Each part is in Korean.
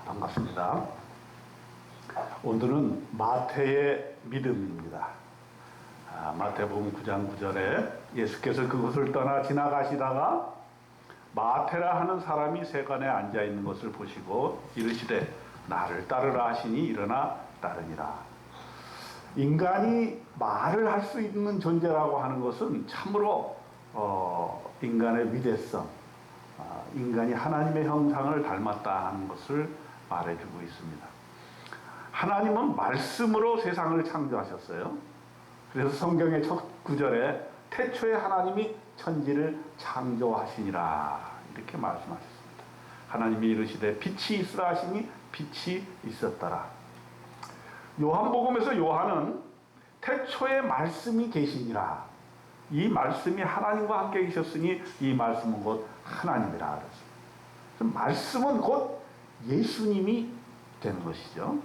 반갑습니다. 오늘은 마태의 믿음입니다. 마태복음 9장 9절에 예수께서 그곳을 떠나 지나가시다가 마태라 하는 사람이 세간에 앉아 있는 것을 보시고 이르시되 나를 따르라 하시니 일어나 따르니라. 인간이 말을 할 수 있는 존재라고 하는 것은 참으로 인간의 위대성, 인간이 하나님의 형상을 닮았다 하는 것을 말해주고 있습니다. 하나님은 말씀으로 세상을 창조하셨어요. 그래서 성경의 첫 구절에 태초에 하나님이 천지를 창조하시니라 이렇게 말씀하셨습니다. 하나님이 이르시되 빛이 있으라 하시니 빛이 있었더라. 요한복음에서 요한은 태초에 말씀이 계시니라, 이 말씀이 하나님과 함께 계셨으니 이 말씀은 곧 하나님이라 그랬습니다. 말씀은 곧 예수님이 되는 것이죠.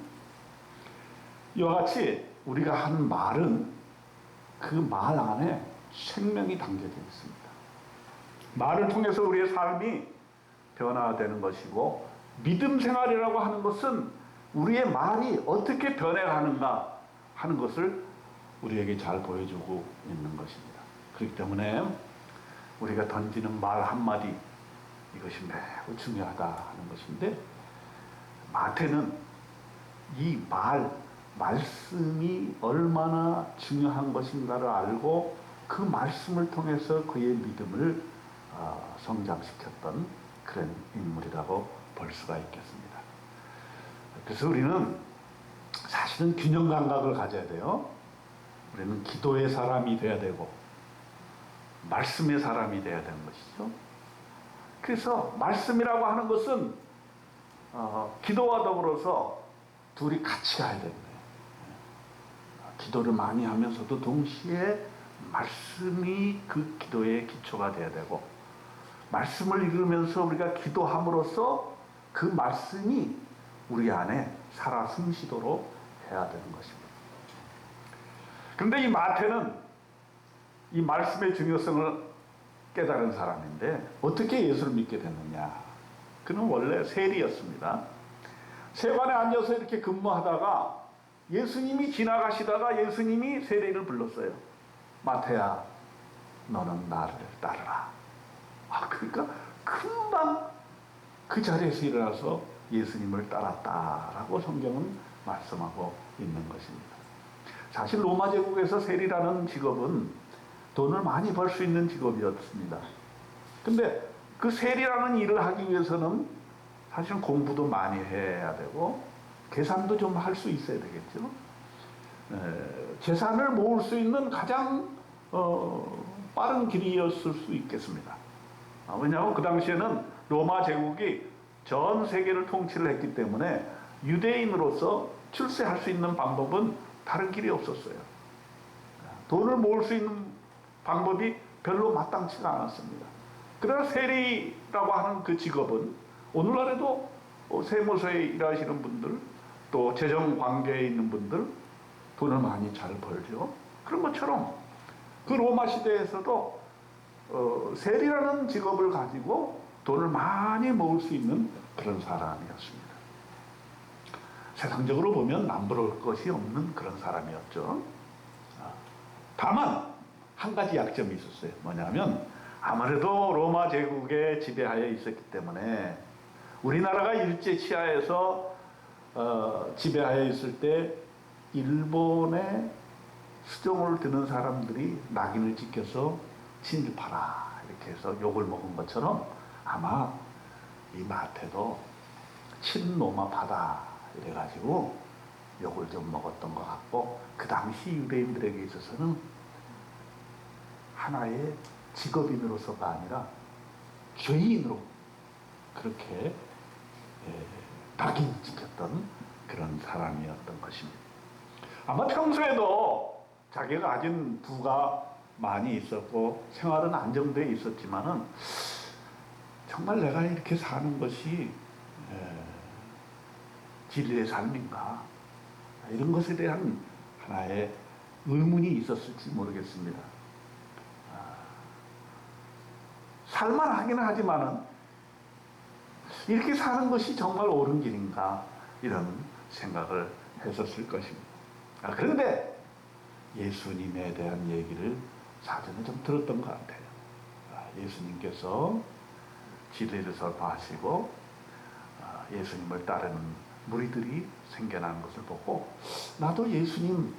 이와 같이 우리가 하는 말은 그 말 안에 생명이 담겨져 있습니다. 말을 통해서 우리의 삶이 변화되는 것이고, 믿음 생활이라고 하는 것은 우리의 말이 어떻게 변해가는가 하는 것을 우리에게 잘 보여주고 있는 것입니다. 그렇기 때문에 우리가 던지는 말 한마디, 이것이 매우 중요하다 하는 것인데, 마태는 이 말씀이 얼마나 중요한 것인가를 알고 그 말씀을 통해서 그의 믿음을 성장시켰던 그런 인물이라고 볼 수가 있겠습니다. 그래서 우리는 사실은 균형 감각을 가져야 돼요. 우리는 기도의 사람이 돼야 되고 말씀의 사람이 돼야 되는 것이죠. 그래서 말씀이라고 하는 것은 기도와 더불어서 둘이 같이 가야 됩니다. 기도를 많이 하면서도 동시에 말씀이 그 기도의 기초가 돼야 되고, 말씀을 읽으면서 우리가 기도함으로써 그 말씀이 우리 안에 살아 숨쉬도록 해야 되는 것입니다. 그런데 이 마태는 이 말씀의 중요성을 깨달은 사람인데 어떻게 예수를 믿게 됐느냐? 그는 원래 세리였습니다. 세관에 앉아서 이렇게 근무하다가 예수님이 지나가시다가 예수님이 세리를 불렀어요. 마태야, 너는 나를 따르라. 그러니까 금방 그 자리에서 일어나서 예수님을 따랐다라고 성경은 말씀하고 있는 것입니다. 사실 로마 제국에서 세리라는 직업은 돈을 많이 벌 수 있는 직업이었습니다. 근데 그 세리라는 일을 하기 위해서는 사실 공부도 많이 해야 되고 계산도 좀 할 수 있어야 되겠죠. 재산을 모을 수 있는 가장 빠른 길이었을 수 있겠습니다. 왜냐하면 그 당시에는 로마 제국이 전 세계를 통치를 했기 때문에 유대인으로서 출세할 수 있는 방법은 다른 길이 없었어요. 돈을 모을 수 있는 방법이 별로 마땅치가 않았습니다. 그러나 세리라고 하는 그 직업은 오늘날에도 세무서에 일하시는 분들, 또 재정 관계에 있는 분들 돈을 많이 잘 벌죠. 그런 것처럼 그 로마 시대에서도 세리라는 직업을 가지고 돈을 많이 모을 수 있는 그런 사람이었습니다. 세상적으로 보면 남부러울 것이 없는 그런 사람이었죠. 다만 한 가지 약점이 있었어요. 뭐냐면 아무래도 로마 제국에 지배하여 있었기 때문에 우리나라가 일제 치하에서 지배하여 있을 때 일본의 수종을 드는 사람들이 낙인을 찍혀서 친일파라 이렇게 해서 욕을 먹은 것처럼 아마 이 마태도 친로마파다 이래가지고 욕을 좀 먹었던 것 같고, 그 당시 유대인들에게 있어서는 하나의 직업인으로서가 아니라 죄인으로 그렇게 낙인 찍혔던 그런 사람이었던 것입니다. 아마 평소에도 자기가 가진 부가 많이 있었고 생활은 안정되어 있었지만은 정말 내가 이렇게 사는 것이 진리의 삶인가, 이런 것에 대한 하나의 의문이 있었을지 모르겠습니다. 살만하기는 하지만은 이렇게 사는 것이 정말 옳은 길인가 이런 생각을 했었을 것입니다. 그런데 예수님에 대한 얘기를 사전에 좀 들었던 것 같아요. 예수님께서 진리를 설파하시고 예수님을 따르는 무리들이 생겨나는 것을 보고 나도 예수님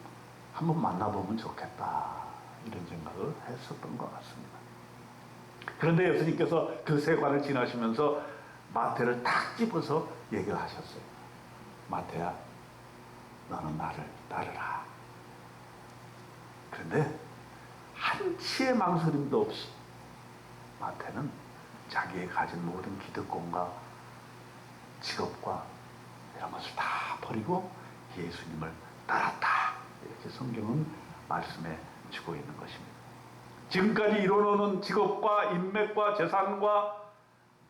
한번 만나보면 좋겠다 이런 생각을 했었던 것 같습니다. 그런데 예수님께서 그 세관을 지나시면서 마태를 탁 집어서 얘기를 하셨어요. 마태야, 너는 나를 따르라. 그런데 한치의 망설임도 없이 마태는 자기의 가진 모든 기득권과 직업과 이런 것을 다 버리고 예수님을 따랐다. 이렇게 성경은 말씀해 주고 있는 것입니다. 지금까지 이뤄놓은 직업과 인맥과 재산과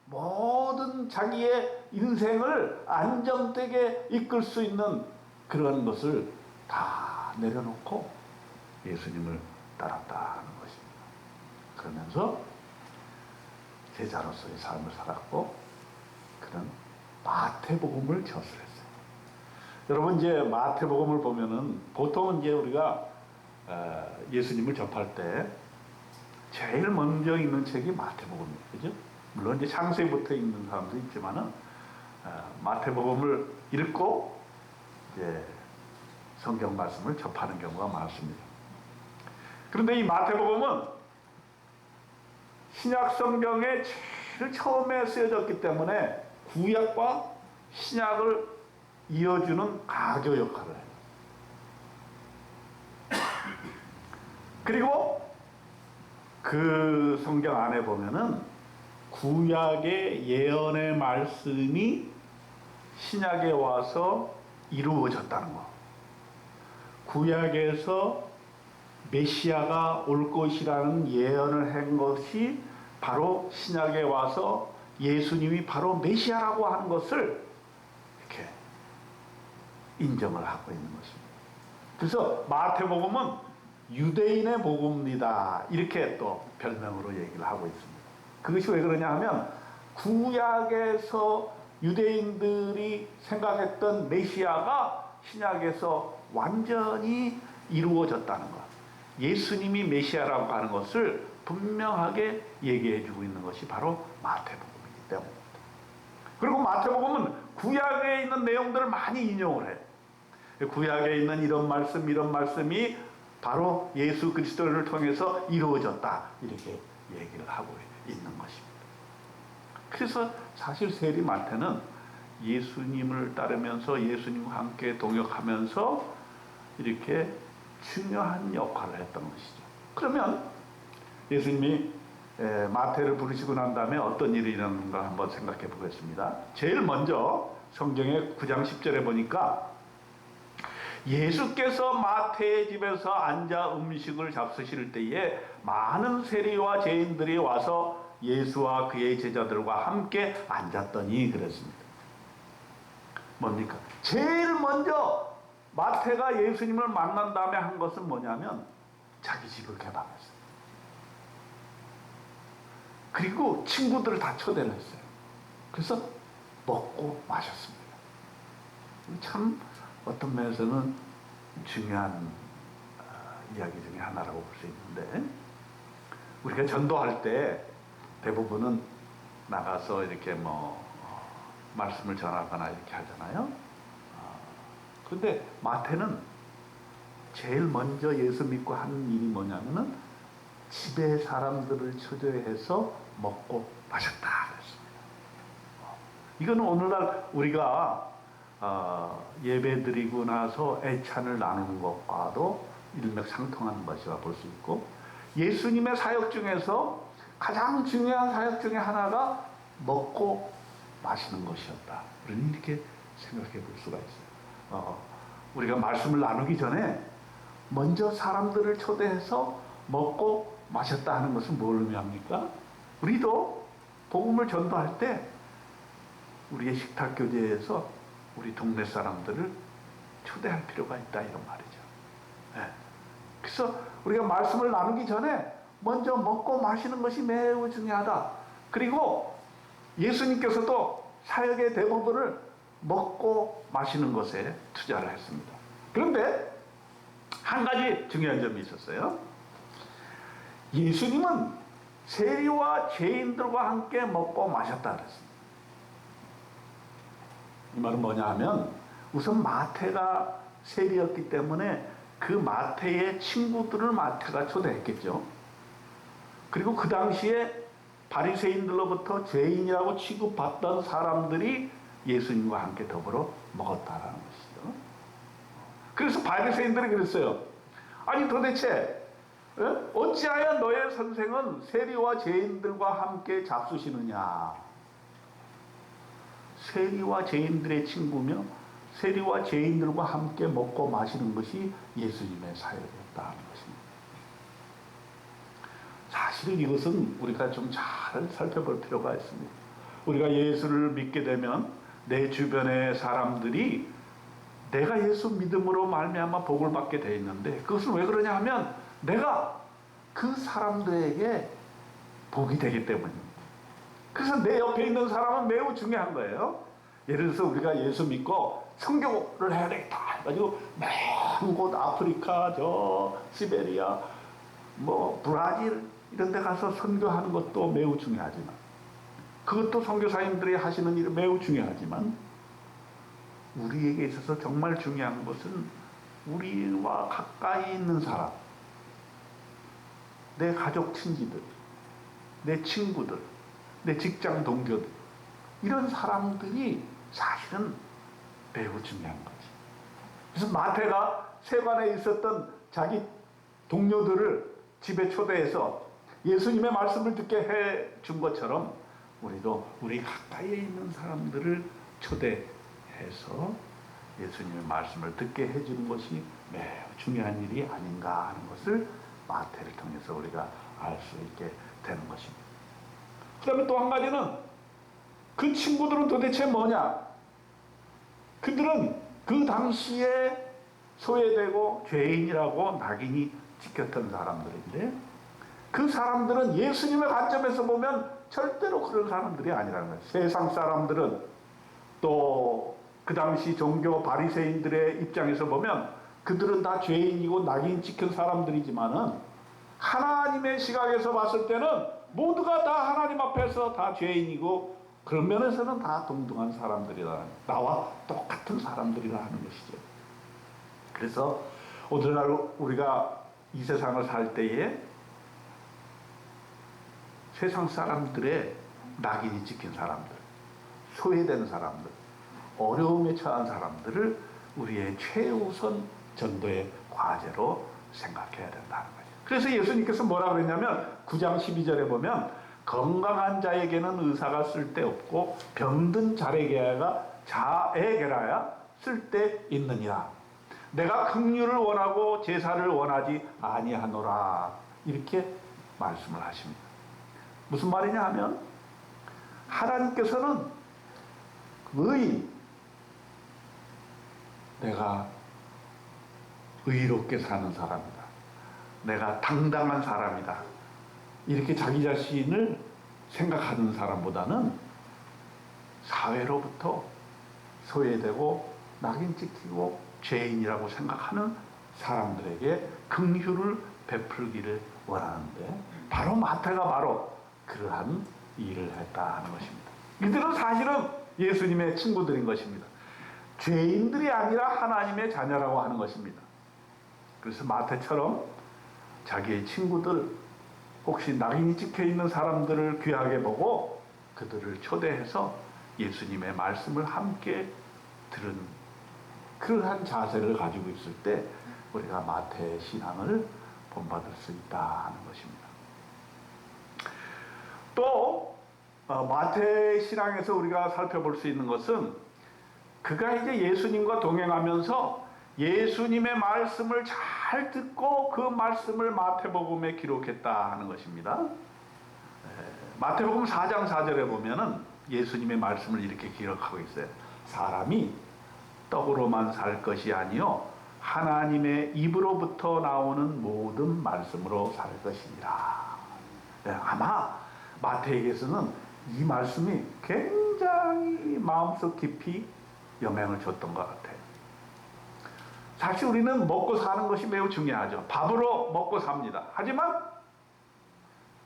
모든 자기의 인생을 안정되게 이끌 수 있는 그런 것을 다 내려놓고 예수님을 따랐다는 것입니다. 그러면서 제자로서의 삶을 살았고 그는 마태복음을 저술했어요. 여러분 이제 마태복음을 보면은 보통은 이제 우리가 예수님을 접할 때 제일 먼저 읽는 책이 마태복음이에요. 그죠? 물론 이제 창세기부터 읽는 사람도 있지만은 마태복음을 읽고 이제 성경 말씀을 접하는 경우가 많습니다. 그런데 이 마태복음은 신약 성경에 제일 처음에 쓰여졌기 때문에 구약과 신약을 이어주는 가교 역할을 해요. 그리고 그 성경 안에 보면은 구약의 예언의 말씀이 신약에 와서 이루어졌다는 거. 구약에서 메시아가 올 것이라는 예언을 한 것이 바로 신약에 와서 예수님이 바로 메시아라고 하는 것을 이렇게 인정을 하고 있는 것입니다. 그래서 마태복음은 유대인의 복음입니다. 이렇게 또 별명으로 얘기를 하고 있습니다. 그것이 왜 그러냐 하면 구약에서 유대인들이 생각했던 메시아가 신약에서 완전히 이루어졌다는 것. 예수님이 메시아라고 하는 것을 분명하게 얘기해 주고 있는 것이 바로 마태복음이기 때문입니다. 그리고 마태복음은 구약에 있는 내용들을 많이 인용을 해요. 구약에 있는 이런 말씀이 바로 예수 그리스도를 통해서 이루어졌다. 이렇게 얘기를 하고 있는 것입니다. 그래서 사실 세리 마태는 예수님을 따르면서 예수님과 함께 동역하면서 이렇게 중요한 역할을 했던 것이죠. 그러면 예수님이 마태를 부르시고 난 다음에 어떤 일이 일어났는가 한번 생각해 보겠습니다. 제일 먼저 성경의 9장 10절에 보니까 예수께서 마태의 집에서 앉아 음식을 잡수실 때에 많은 세리와 죄인들이 와서 예수와 그의 제자들과 함께 앉았더니 그랬습니다. 뭡니까? 제일 먼저 마태가 예수님을 만난 다음에 한 것은 뭐냐면 자기 집을 개방했어요. 그리고 친구들을 다 초대를 했어요. 그래서 먹고 마셨습니다. 참 어떤 면에서는 중요한 이야기 중에 하나라고 볼 수 있는데, 우리가 전도할 때 대부분은 나가서 이렇게 말씀을 전하거나 이렇게 하잖아요. 그런데 마태는 제일 먼저 예수 믿고 하는 일이 뭐냐면은 집에 사람들을 초대해서 먹고 마셨다 그랬습니다. 이거는 오늘날 우리가 예배 드리고 나서 애찬을 나누는 것과도 일맥상통하는 것이라 볼 수 있고, 예수님의 사역 중에서 가장 중요한 사역 중에 하나가 먹고 마시는 것이었다. 우리는 이렇게 생각해 볼 수가 있어요. 우리가 말씀을 나누기 전에 먼저 사람들을 초대해서 먹고 마셨다 하는 것은 뭘 의미합니까? 우리도 복음을 전도할 때 우리의 식탁 교제에서 우리 동네 사람들을 초대할 필요가 있다 이런 말이죠. 네. 그래서 우리가 말씀을 나누기 전에 먼저 먹고 마시는 것이 매우 중요하다. 그리고 예수님께서도 사역의 대부분을 먹고 마시는 것에 투자를 했습니다. 그런데 한 가지 중요한 점이 있었어요. 예수님은 세리와 죄인들과 함께 먹고 마셨다 그랬습니다. 이 말은 뭐냐 하면, 우선 마태가 세리였기 때문에 그 마태의 친구들을 마태가 초대했겠죠. 그리고 그 당시에 바리새인들로부터 죄인이라고 취급받던 사람들이 예수님과 함께 더불어 먹었다라는 것이죠. 그래서 바리새인들이 그랬어요. 아니 도대체 어찌하여 너의 선생은 세리와 죄인들과 함께 잡수시느냐. 세리와 죄인들의 친구며 세리와 죄인들과 함께 먹고 마시는 것이 예수님의 사역이었다는 것입니다. 사실은 이것은 우리가 좀 잘 살펴볼 필요가 있습니다. 우리가 예수를 믿게 되면 내 주변의 사람들이 내가 예수 믿음으로 말미암아 복을 받게 되어 있는데, 그것은 왜 그러냐 하면 내가 그 사람들에게 복이 되기 때문입니다. 그래서 내 옆에 있는 사람은 매우 중요한 거예요. 예를 들어서 우리가 예수 믿고 선교를 해야 되겠다 해가지고 먼 곳 아프리카, 저 시베리아, 뭐 브라질 이런 데 가서 선교하는 것도 매우 중요하지만, 그것도 선교사님들이 하시는 일이 매우 중요하지만, 우리에게 있어서 정말 중요한 것은 우리와 가까이 있는 사람, 내 가족 친지들, 내 친구들, 내 직장 동료들, 이런 사람들이 사실은 매우 중요한 거지. 그래서 마태가 세관에 있었던 자기 동료들을 집에 초대해서 예수님의 말씀을 듣게 해 준 것처럼, 우리도 우리 가까이에 있는 사람들을 초대해서 예수님의 말씀을 듣게 해주는 것이 매우 중요한 일이 아닌가 하는 것을 마태를 통해서 우리가 알 수 있게 되는 것입니다. 그 다음에 또 한 가지는, 그 친구들은 도대체 뭐냐? 그들은 그 당시에 소외되고 죄인이라고 낙인이 찍혔던 사람들인데, 그 사람들은 예수님의 관점에서 보면 절대로 그런 사람들이 아니라는 거예요. 세상 사람들은, 또 그 당시 종교 바리새인들의 입장에서 보면 그들은 다 죄인이고 낙인 찍힌 사람들이지만은, 하나님의 시각에서 봤을 때는 모두가 다 하나님 앞에서 다 죄인이고, 그런 면에서는 다 동등한 사람들이라, 나와 똑같은 사람들이라 하는 것이죠. 그래서 오늘날 우리가 이 세상을 살 때에 세상 사람들의 낙인이 찍힌 사람들, 소외된 사람들, 어려움에 처한 사람들을 우리의 최우선 전도의 과제로 생각해야 된다는 거죠. 그래서 예수님께서 뭐라 그랬냐면 9장 12절에 보면, 건강한 자에게는 의사가 쓸데없고 병든 자에게라야 쓸데있느니라. 내가 긍휼을 원하고 제사를 원하지 아니하노라. 이렇게 말씀을 하십니다. 무슨 말이냐 하면, 하나님께서는 내가 의롭게 사는 사람이다, 내가 당당한 사람이다, 이렇게 자기 자신을 생각하는 사람보다는 사회로부터 소외되고 낙인 찍히고 죄인이라고 생각하는 사람들에게 긍휼을 베풀기를 원하는데, 바로 마태가 바로 그러한 일을 했다 하는 것입니다. 이들은 사실은 예수님의 친구들인 것입니다. 죄인들이 아니라 하나님의 자녀라고 하는 것입니다. 그래서 마태처럼 자기의 친구들, 혹시 낙인이 찍혀 있는 사람들을 귀하게 보고 그들을 초대해서 예수님의 말씀을 함께 들은 그러한 자세를 가지고 있을 때, 우리가 마태의 신앙을 본받을 수 있다 하는 것입니다. 또 마태의 신앙에서 우리가 살펴볼 수 있는 것은, 그가 이제 예수님과 동행하면서 예수님의 말씀을 잘 듣고 그 말씀을 마태복음에 기록했다 하는 것입니다. 마태복음 4장 4절에 보면은 예수님의 말씀을 이렇게 기록하고 있어요. 사람이 떡으로만 살 것이 아니요 하나님의 입으로부터 나오는 모든 말씀으로 살 것이니라. 아마 마태에게서는 이 말씀이 굉장히 마음속 깊이 영향을 줬던 것 같아요. 사실 우리는 먹고 사는 것이 매우 중요하죠. 밥으로 먹고 삽니다. 하지만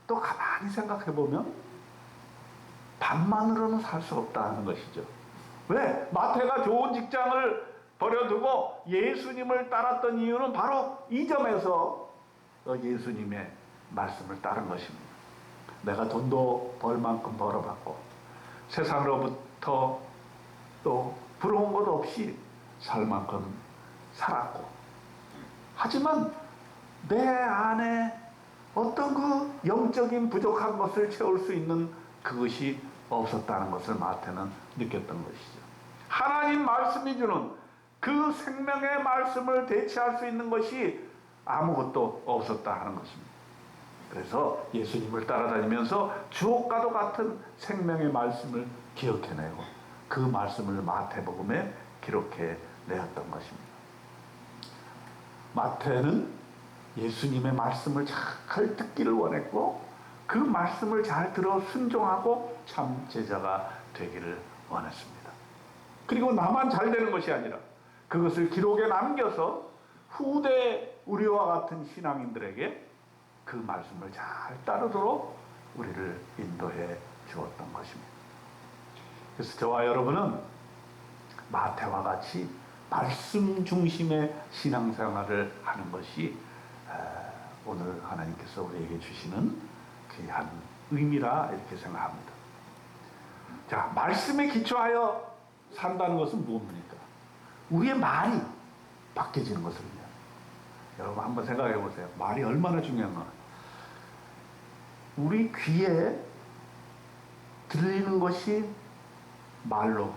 또 가만히 생각해 보면 밥만으로는 살 수 없다는 것이죠. 왜? 마태가 좋은 직장을 버려두고 예수님을 따랐던 이유는 바로 이 점에서 예수님의 말씀을 따른 것입니다. 내가 돈도 벌 만큼 벌어봤고 세상으로부터 또 부러운 것 없이 살 만큼 살았고, 하지만 내 안에 어떤 그 영적인 부족한 것을 채울 수 있는 그것이 없었다는 것을 마태는 느꼈던 것이죠. 하나님 말씀이 주는 그 생명의 말씀을 대체할 수 있는 것이 아무것도 없었다 하는 것입니다. 그래서 예수님을 따라다니면서 주옥과도 같은 생명의 말씀을 기억해내고 그 말씀을 마태복음에 기록해 내었던 것입니다. 마태는 예수님의 말씀을 잘 듣기를 원했고 그 말씀을 잘 들어 순종하고 참 제자가 되기를 원했습니다. 그리고 나만 잘 되는 것이 아니라 그것을 기록에 남겨서 후대 우리와 같은 신앙인들에게 그 말씀을 잘 따르도록 우리를 인도해 주었던 것입니다. 그래서 저와 여러분은 마태와 같이 말씀 중심의 신앙생활을 하는 것이 오늘 하나님께서 우리에게 주시는 귀한 의미라 이렇게 생각합니다. 자, 말씀에 기초하여 산다는 것은 무엇입니까? 우리의 말이 바뀌어지는 것을요. 여러분 한번 생각해 보세요. 말이 얼마나 중요한가. 우리 귀에 들리는 것이 말로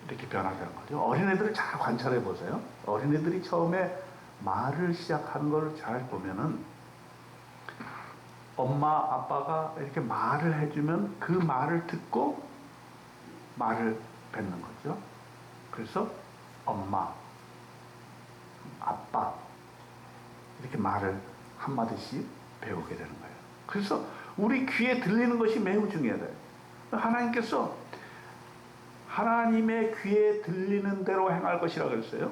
이렇게 변화되는 거죠. 어린애들을 잘 관찰해 보세요. 어린애들이 처음에 말을 시작하는 걸 잘 보면은 엄마 아빠가 이렇게 말을 해주면 그 말을 듣고 말을 뱉는 거죠. 그래서 엄마, 아빠 이렇게 말을 한마디씩 배우게 되는 거예요. 그래서 우리 귀에 들리는 것이 매우 중요해요. 하나님께서 하나님의 귀에 들리는 대로 행할 것이라고 했어요.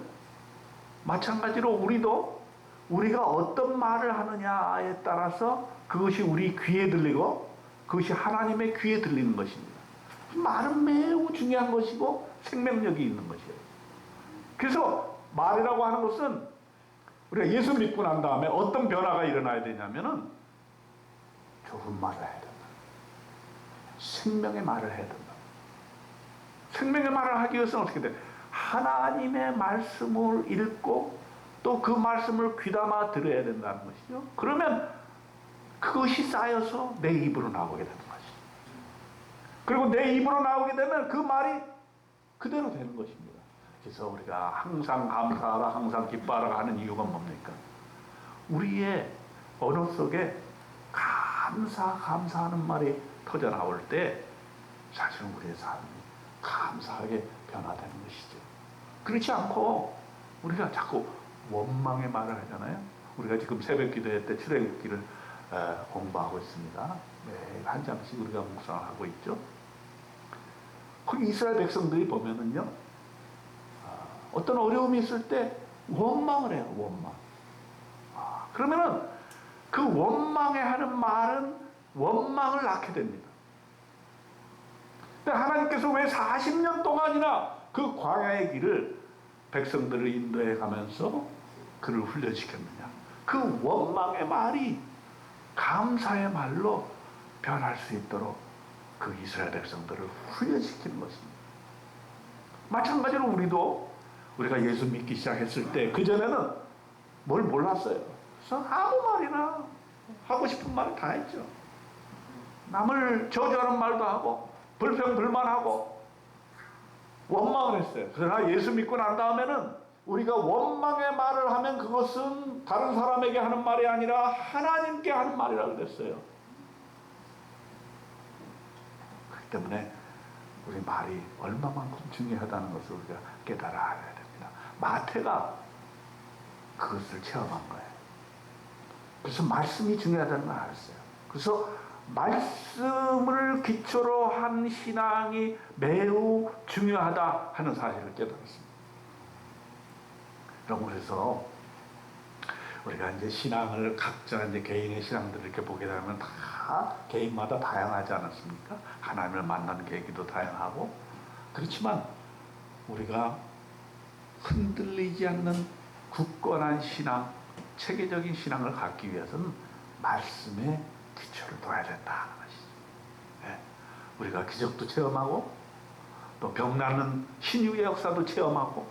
마찬가지로 우리도 우리가 어떤 말을 하느냐에 따라서 그것이 우리 귀에 들리고 그것이 하나님의 귀에 들리는 것입니다. 말은 매우 중요한 것이고 생명력이 있는 것이에요. 그래서 말이라고 하는 것은 우리가 예수 믿고 난 다음에 어떤 변화가 일어나야 되냐면은 좋은 말을 해야 된다. 생명의 말을 해야 된다. 생명의 말을 하기 위해서는 어떻게 돼? 하나님의 말씀을 읽고 또 그 말씀을 귀담아 들어야 된다는 것이죠. 그러면 그것이 쌓여서 내 입으로 나오게 되는 것이죠. 그리고 내 입으로 나오게 되면 그 말이 그대로 되는 것입니다. 그래서 우리가 항상 감사하라, 항상 기뻐하라 하는 이유가 뭡니까? 우리의 언어 속에 감사하는 말이 터져 나올 때 사실은 우리의 삶이 감사하게 변화되는 것이죠. 그렇지 않고 우리가 자꾸 원망의 말을 하잖아요. 우리가 지금 새벽 기도회 때 출애굽기를 공부하고 있습니다. 매일 한 장씩 우리가 묵상을 하고 있죠. 거기 이스라엘 백성들이 보면은요, 어떤 어려움이 있을 때 원망을 해요. 원망. 그러면은 그 원망에 하는 말은 원망을 낳게 됩니다. 근데 하나님께서 왜 40년 동안이나 그 광야의 길을 백성들을 인도해 가면서 그를 훈련시켰느냐? 그 원망의 말이 감사의 말로 변할 수 있도록 그 이스라엘 백성들을 훈련시키는 것입니다. 마찬가지로 우리가 예수 믿기 시작했을 때 그전에는 뭘 몰랐어요. 그래서 아무 말이나 하고 싶은 말을 다 했죠. 남을 저주하는 말도 하고 불평불만하고 원망을 했어요. 그러나 예수 믿고 난 다음에는 우리가 원망의 말을 하면 그것은 다른 사람에게 하는 말이 아니라 하나님께 하는 말이라고 그랬어요. 그렇기 때문에 우리 말이 얼마만큼 중요하다는 것을 우리가 깨달아야 됩니다. 마태가 그것을 체험한 거예요. 그래서 말씀이 중요하다는 걸 알았어요. 그래서 말씀을 기초로 한 신앙이 매우 중요하다 하는 사실을 깨달았습니다. 여러분, 그래서 우리가 이제 신앙을 각자 이제 개인의 신앙들을 이렇게 보게 되면 다 개인마다 다양하지 않았습니까? 하나님을 만나는 계기도 다양하고, 그렇지만 우리가 흔들리지 않는 굳건한 신앙, 체계적인 신앙을 갖기 위해서는 말씀의 기초를 둬야 된다는 것이죠. 네. 우리가 기적도 체험하고, 또 병나는 신유의 역사도 체험하고,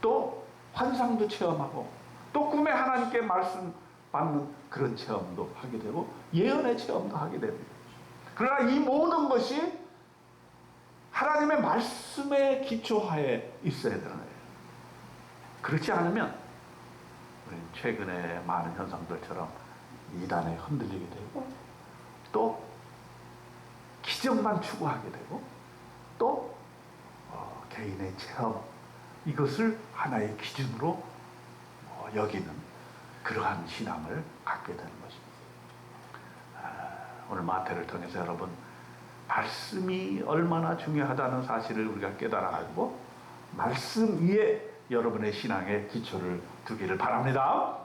또 환상도 체험하고, 또 꿈에 하나님께 말씀 받는 그런 체험도 하게 되고, 예언의 체험도 하게 됩니다. 그러나 이 모든 것이 하나님의 말씀의 기초하에 있어야 되는 거예요. 그렇지 않으면 우리는 최근에 많은 현상들처럼 이단에 흔들리게 되고, 또 기적만 추구하게 되고, 또 개인의 체험, 이것을 하나의 기준으로 여기는 그러한 신앙을 갖게 되는 것입니다. 오늘 마태를 통해서 여러분, 말씀이 얼마나 중요하다는 사실을 우리가 깨달아가지고 말씀 위에 여러분의 신앙의 기초를 두기를 바랍니다.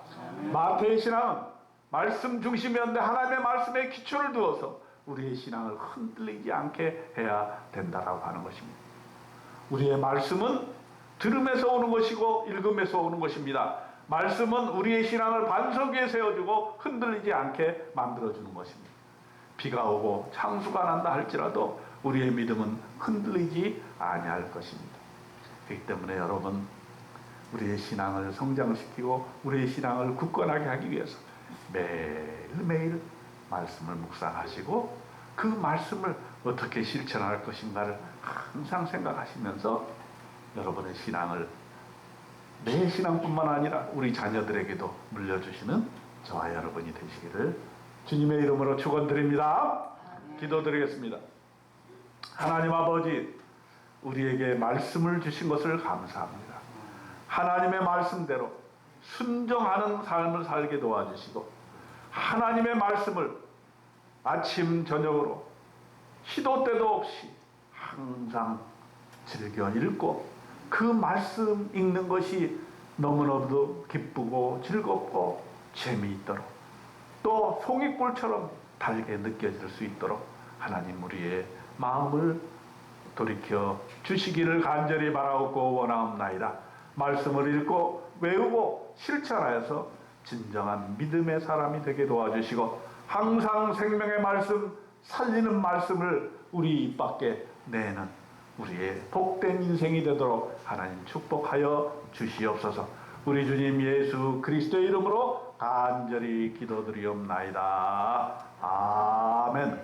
마태의 신앙은 말씀 중심이었는데 하나님의 말씀에 기초를 두어서 우리의 신앙을 흔들리지 않게 해야 된다라고 하는 것입니다. 우리의 말씀은 들음에서 오는 것이고 읽음에서 오는 것입니다. 말씀은 우리의 신앙을 반석 위에 세워주고 흔들리지 않게 만들어주는 것입니다. 비가 오고 창수가 난다 할지라도 우리의 믿음은 흔들리지 아니할 것입니다. 그렇기 때문에 여러분, 우리의 신앙을 성장시키고 우리의 신앙을 굳건하게 하기 위해서 매일매일 말씀을 묵상하시고 그 말씀을 어떻게 실천할 것인가를 항상 생각하시면서 여러분의 신앙을, 내 신앙뿐만 아니라 우리 자녀들에게도 물려주시는 저와 여러분이 되시기를 주님의 이름으로 축원드립니다. 기도드리겠습니다. 하나님 아버지, 우리에게 말씀을 주신 것을 감사합니다. 하나님의 말씀대로 순종하는 삶을 살게 도와주시고, 하나님의 말씀을 아침 저녁으로 시도 때도 없이 항상 즐겨 읽고, 그 말씀 읽는 것이 너무너무 기쁘고 즐겁고 재미있도록, 또 송이꿀처럼 달게 느껴질 수 있도록 하나님 우리의 마음을 돌이켜 주시기를 간절히 바라옵고 원하옵나이다. 말씀을 읽고 외우고 실천하여서 진정한 믿음의 사람이 되게 도와주시고, 항상 생명의 말씀, 살리는 말씀을 우리 입 밖에 내는 우리의 복된 인생이 되도록 하나님 축복하여 주시옵소서. 우리 주님 예수 그리스도의 이름으로 간절히 기도드리옵나이다. 아멘.